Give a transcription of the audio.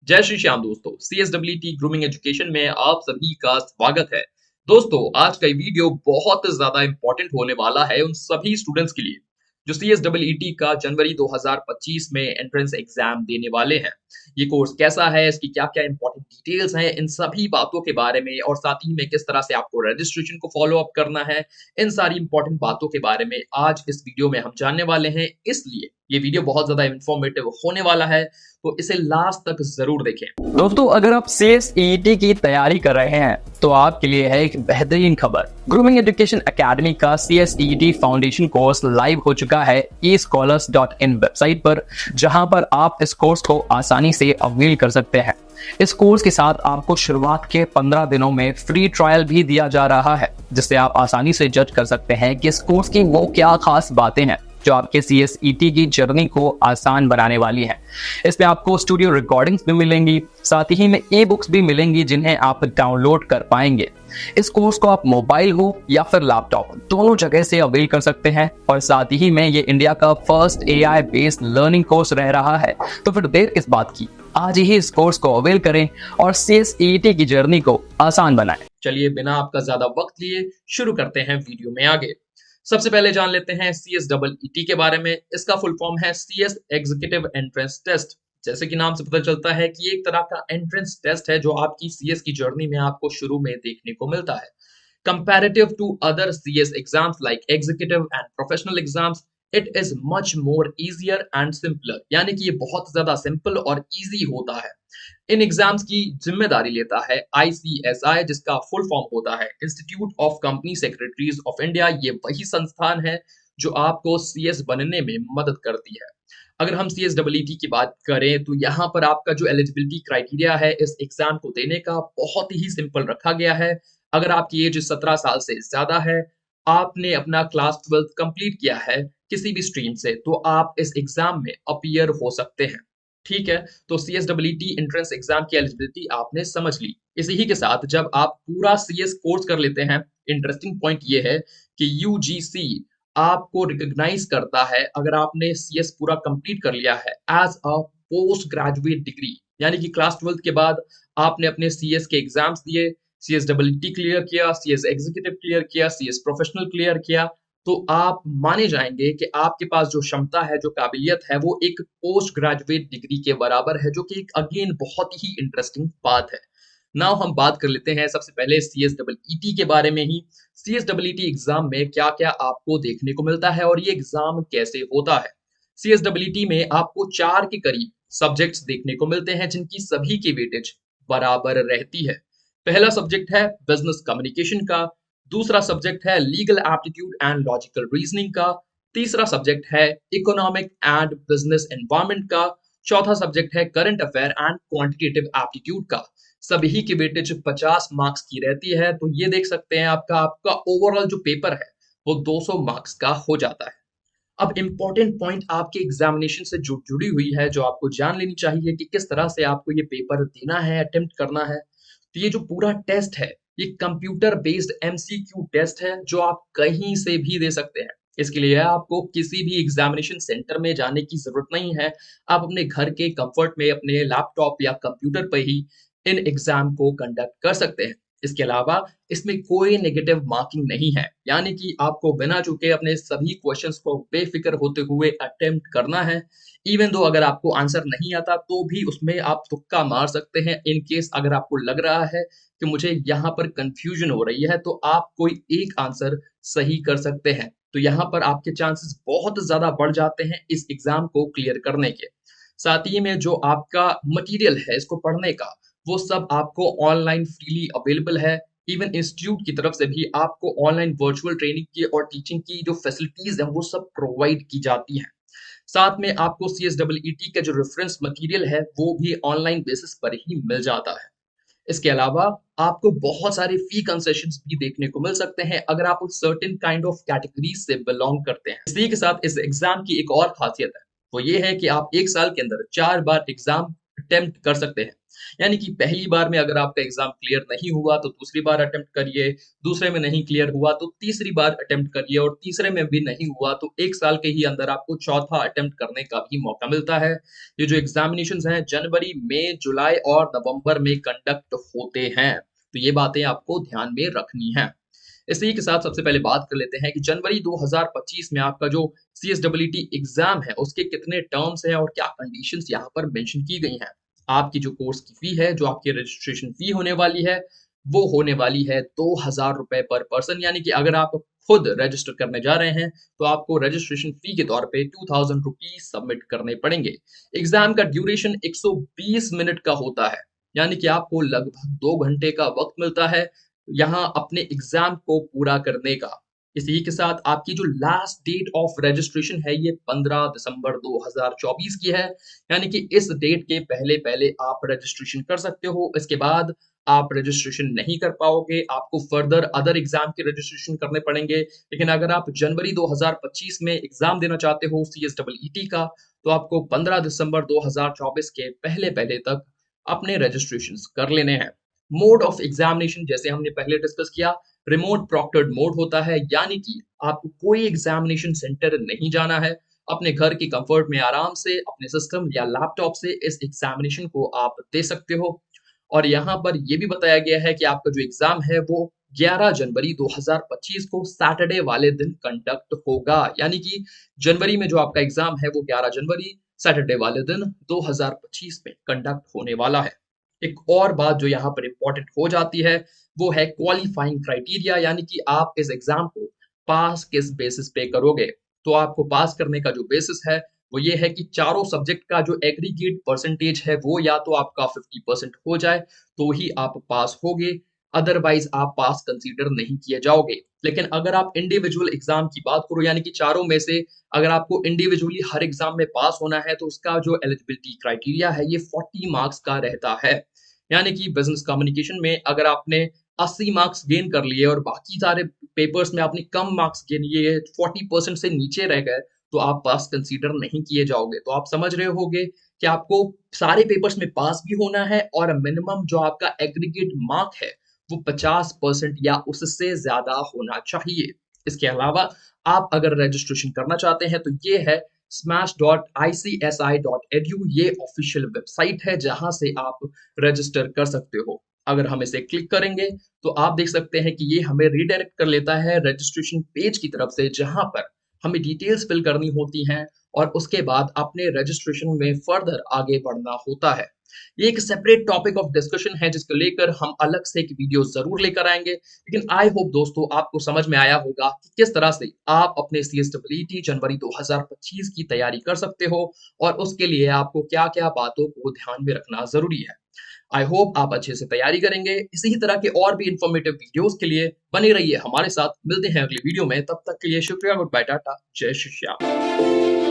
जय श्री श्याम दोस्तों, CSWT grooming education में आप सभी का स्वागत है। दोस्तों, आज का ये वीडियो बहुत ज्यादा इंपॉर्टेंट होने वाला है उन सभी स्टूडेंट्स के लिए जो CSWT का जनवरी 2025 में एंट्रेंस एग्जाम देने वाले हैं। ये कोर्स कैसा है, इसकी क्या-क्या इंपॉर्टेंट डिटेल्स हैं, इन सभी बातों के बारे में और साथ ही में किस तरह से आपको रजिस्ट्रेशन को फॉलो अप करना है, इन सारी इंपॉर्टेंट बातों के बारे में आज इस वीडियो में हम जानने वाले हैं। इसलिए ये वीडियो बहुत ज्यादा इंफॉर्मेटिव होने वाला है, तो इसे लास्ट तक जरूर देखें। दोस्तों, अगर आप CSET की तैयारी कर रहे हैं तो आपके लिए है एक बेहतरीन खबर। ग्रूमिंग एजुकेशन एकेडमी का CSET फाउंडेशन कोर्स लाइव हो चुका है escholars.in वेबसाइट पर, जहां पर आप इस कोर्स को आसानी से अवेल कर सकते हैं। इस कोर्स के साथ आपको शुरुआत के 15 दिनों में फ्री ट्रायल भी दिया जा रहा है, जिससे आप आसानी से जज कर सकते हैं कि इस कोर्स की वो क्या खास बातें हैं जो आपके CSET की जर्नी को आसान बनाने वाली है। इसमें आपको स्टूडियो रिकॉर्डिंग्स भी मिलेंगी, साथ ही में ई-बुक्स भी मिलेंगी जिन्हें आप डाउनलोड कर पाएंगे। इस कोर्स को आप मोबाइल हो या फिर लैपटॉप दोनों जगह से अवेल कर सकते हैं और साथ ही में ये इंडिया का first AI based learning course रह रहा है। तो फिर देर किस बात की, आज ही इस कोर्स को अवेल करें और CSET की जर्नी को आसान बनाएं। चलिए, बिना आपका ज्यादा वक्त लिए शुरू करते हैं वीडियो में आगे। सबसे पहले जान लेते हैं CSET के बारे में। इसका फुल फॉर्म है CS एग्जीक्यूटिव एंट्रेंस टेस्ट। जैसे कि नाम से पता चलता है कि ये एक तरह का एंट्रेंस टेस्ट है जो आपकी CS की जर्नी में आपको शुरू में देखने को मिलता है। Comparative to other CS exams like executive and professional exams, it is much more easier and simpler। यानी कि ये बहुत ज्यादा सिंपल और इजी होता है। इन एग्जाम्स की जिम्मेदारी लेता है ICSI, जिसका फुल फॉर्म होता है institute of company secretaries of India. ये वही संस्थान है जो आपको CS बनने में मदद करती है। अगर हम CSET की बात करें तो यहाँ पर आपका जो एलिजिबिलिटी क्राइटेरिया है इस एग्जाम को देने का बहुत ही सिंपल रखा गया है। अगर आपकी एज 17 साल से ज्यादा है, आपने अपना क्लास 12th कंप्लीट किया है किसी भी स्ट्रीम से, तो आप इस एग्जाम में अपीयर हो सकते हैं। ठीक है, तो CSET एंट्रेंस एग्जाम की एलिजिबिलिटी आपने समझ ली। इसी के साथ जब आप पूरा CS कोर्स कर लेते हैं, इंटरेस्टिंग पॉइंट ये है कि UGC आपको रिकॉग्नाइज करता है अगर आपने CS पूरा कंप्लीट कर लिया है as a post graduate degree. यानी कि क्लास 12th के बाद आपने अपने CS के एग्जाम्स दिए, CSET क्लियर किया, CS एग्जीक्यूटिव क्लियर किया, CS प्रोफेशनल क्लियर किया, तो आप माने जाएंगे कि आपके पास जो क्षमता है, जो काबिलियत है, वो एक पोस्ट ग्रेजुएट डिग्री के बराबर है, जो कि एक अगेन बहुत ही इंटरेस्टिंग बात है। नाउ हम बात कर लेते हैं सबसे पहले CSET के बारे में ही। CSET एग्जाम में क्या-क्या आपको देखने को मिलता है और ये एग्जाम कैसे होता है। CSET में आपको 4 के करीब सब्जेक्ट्स देखने को मिलते हैं जिनकी सभी की वेटेज बराबर रहती है। पहला सब्जेक्ट है बिजनेस कम्युनिकेशन का, दूसरा सब्जेक्ट है legal aptitude and logical reasoning का, तीसरा सब्जेक्ट है इकोनॉमिक एंड बिजनेस एनवायरनमेंट का, चौथा सब्जेक्ट है current affair and quantitative aptitude का। सभी की वेटेज 50 मार्क्स की रहती है, तो ये देख सकते हैं आपका आपका ओवरऑल जो पेपर है वो 200 मार्क्स का हो जाता है। अब इम्पोर्टेंट पॉइंट आपके एग्जामिनेशन से जो जुड़ी हुई है, जो आपको जान लेनी चाहिए कि किस तरह से आपको ये पेपर देना है, अटेम्प्ट करना है। तो ये जो पूरा टेस्ट है, ये कंप्यूटर बेस्ड MCQ टेस्ट है जो आप कहीं से भी दे सकते हैं। इसके लिए आपको किसी भी एग्जामिनेशन सेंटर में जाने की जरूरत नहीं है। आप अपने घर के कंफर्ट में अपने लैपटॉप या कंप्यूटर पर ही इन एग्जाम को कंडक्ट कर सकते हैं। इसके अलावा इसमें कोई नेगेटिव मार्किंग नहीं है, यानी कि आपको बिना चूके अपने सभी क्वेश्चंस को बेफिक्र होते हुए अटेम्प्ट करना है। इवन दो अगर आपको आंसर नहीं आता तो भी उसमें आप तुक्का मार सकते हैं। इन केस अगर आपको लग रहा है कि मुझे यहाँ पर कंफ्यूजन हो रही है, तो आप कोई एक आंसर सही कर सकते हैं। तो यहाँ पर आपके चांसेस बहुत ज्यादा बढ़ जाते हैं इस एग्जाम को क्लियर करने के। साथ ही में जो आपका मटेरियल है इसको पढ़ने का, वो सब आपको ऑनलाइन फ्रीली अवेलेबल है। इवन इंस्टीट्यूट की तरफ से भी आपको ऑनलाइन वर्चुअल ट्रेनिंग की और टीचिंग की जो फैसिलिटीज हैं वो सब प्रोवाइड की जाती हैं। साथ में आपको CSET का जो रेफरेंस मटेरियल है वो भी ऑनलाइन बेसिस पर ही मिल जाता है। इसके अलावा आपको बहुत सारे फी कंसेशंस भी देखने को मिल सकते हैं अगर आप सर्टेन काइंड ऑफ कैटेगरीज से बिलोंग करते हैं। इसी के साथ इस एग्जाम की एक और खासियत है, वो ये है कि आप एक साल के अंदर 4 बार एग्जाम अटेम्प्ट कर सकते हैं। यानी कि पहली बार में अगर आपका एग्जाम क्लियर नहीं हुआ तो दूसरी बार अटेम्प्ट करिए, दूसरे में नहीं क्लियर हुआ तो तीसरी बार अटेम्प्ट करिए, और तीसरे में भी नहीं हुआ तो 1 साल के ही अंदर आपको चौथा अटेम्प्ट करने का भी मौका मिलता है। ये जो एग्जामिनेशंस हैं जनवरी, मई, जुलाई और नवंबर में कंडक्ट होते हैं। तो ये बातें आपको ध्यान में रखनी है। इसी के साथ सबसे पहले बात कर लेते हैं कि जनवरी 2025 में आपका जो CSEET एग्जाम है उसके कितने टर्म्स हैं और क्या कंडीशंस यहाँ पर मेंशन की गई हैं। आपकी जो कोर्स की फी है, जो आपकी रजिस्ट्रेशन फी होने वाली है, वो होने वाली है 2000 रुपए पर पर्सन। यानी कि अगर आप खुद रजिस्टर करने जा रहे हैं तो आपको रजिस्ट्रेशन फी के तौर पे 2000 रुपीज सबमिट करने पड़ेंगे। एग्जाम का ड्यूरेशन 120 मिनट का होता है, यानी कि आपको लगभग 2 घंटे का वक्त मिलता है यहाँ अपने एग्जाम को पूरा करने का। इसी के साथ आपकी जो लास्ट डेट ऑफ रजिस्ट्रेशन है ये 15 दिसंबर 2024 की है। यानी कि इस डेट के पहले पहले आप रजिस्ट्रेशन कर सकते हो। इसके बाद आप रजिस्ट्रेशन नहीं कर पाओगे, आपको फर्दर अदर एग्जाम के रजिस्ट्रेशन करने पड़ेंगे। लेकिन अगर आप जनवरी 2025 में एग्जाम देना चाहते हो CSEET का, तो आपको 15 दिसंबर 2024 के पहले पहले तक अपने रजिस्ट्रेशन कर लेने हैं। मोड ऑफ एग्जामिनेशन जैसे हमने पहले डिस्कस किया, रिमोट प्रॉक्टर्ड मोड होता है, यानी कि आपको कोई एग्जामिनेशन सेंटर नहीं जाना है। अपने घर की कंफर्ट में आराम से अपने सिस्टम या लैपटॉप से इस एग्जामिनेशन को आप दे सकते हो। और यहाँ पर यह भी बताया गया है कि आपका जो एग्जाम है वो 11 जनवरी 2025 को सैटरडे वाले दिन कंडक्ट होगा। यानी कि जनवरी में जो आपका एग्जाम है वो 11 जनवरी सैटरडे वाले दिन 2025 में कंडक्ट होने वाला है। एक और बात जो यहाँ पर इंपॉर्टेंट हो जाती है वो है क्वालिफाइंग क्राइटेरिया, यानी कि आप इस एग्जाम को पास किस बेसिस पे करोगे। तो आपको पास करने का जो बेसिस है वो ये है कि चारों सब्जेक्ट का जो एग्रीगेट परसेंटेज है वो या तो आपका 50% हो जाए तो ही आप पास होगे, अदरवाइज आप पास कंसीडर नहीं किए जाओगे। लेकिन अगर आप इंडिविजुअल एग्जाम की बात करो, यानी कि चारों में से अगर आपको इंडिविजुअली हर एग्जाम में पास होना है तो उसका जो एलिजिबिलिटी क्राइटेरिया है ये 40 मार्क्स का रहता है। यानी कि बिजनेस कम्युनिकेशन में अगर आपने 80 मार्क्स गेन कर लिए और बाकी सारे पेपर्स में आपने कम मार्क्स गेन किए, 40% से नीचे रह गए, तो आप पास कंसीडर नहीं किए जाओगे। तो आप समझ रहे होगे कि आपको सारे पेपर्स में पास भी होना है और मिनिमम जो आपका एग्रीगेट मार्क है वो 50% या उससे ज्यादा होना चाहिए। इसके अलावा आप अगर रजिस्ट्रेशन करना चाहते हैं तो ये है smash.icsi.edu, ये ऑफिशियल वेबसाइट है जहां से आप रजिस्टर कर सकते हो। अगर हम इसे क्लिक करेंगे तो आप देख सकते हैं कि ये हमें रीडायरेक्ट कर लेता है रजिस्ट्रेशन पेज की तरफ से, जहां पर हमें डिटेल्स फिल करनी होती हैं और उसके बाद अपने रजिस्ट्रेशन में फर्दर आगे बढ़ना होता है। ये एक सेपरेट टॉपिक ऑफ डिस्कशन है जिसको लेकर हम अलग से एक वीडियो जरूर लेकर आएंगे। लेकिन आई होप दोस्तों आपको समझ में आया होगा कि किस तरह से आप अपने CSEET जनवरी 2025 की तैयारी कर सकते हो और उसके लिए आपको क्या क्या बातों को ध्यान में रखना जरूरी है। आई होप आप अच्छे से तैयारी करेंगे। इसी ही तरह के और भी इंफॉर्मेटिव वीडियोस के लिए बने रहिए हमारे साथ। मिलते हैं अगली वीडियो में, तब तक के लिए शुक्रिया, गुड बाय, टाटा, जय श्री श्याम।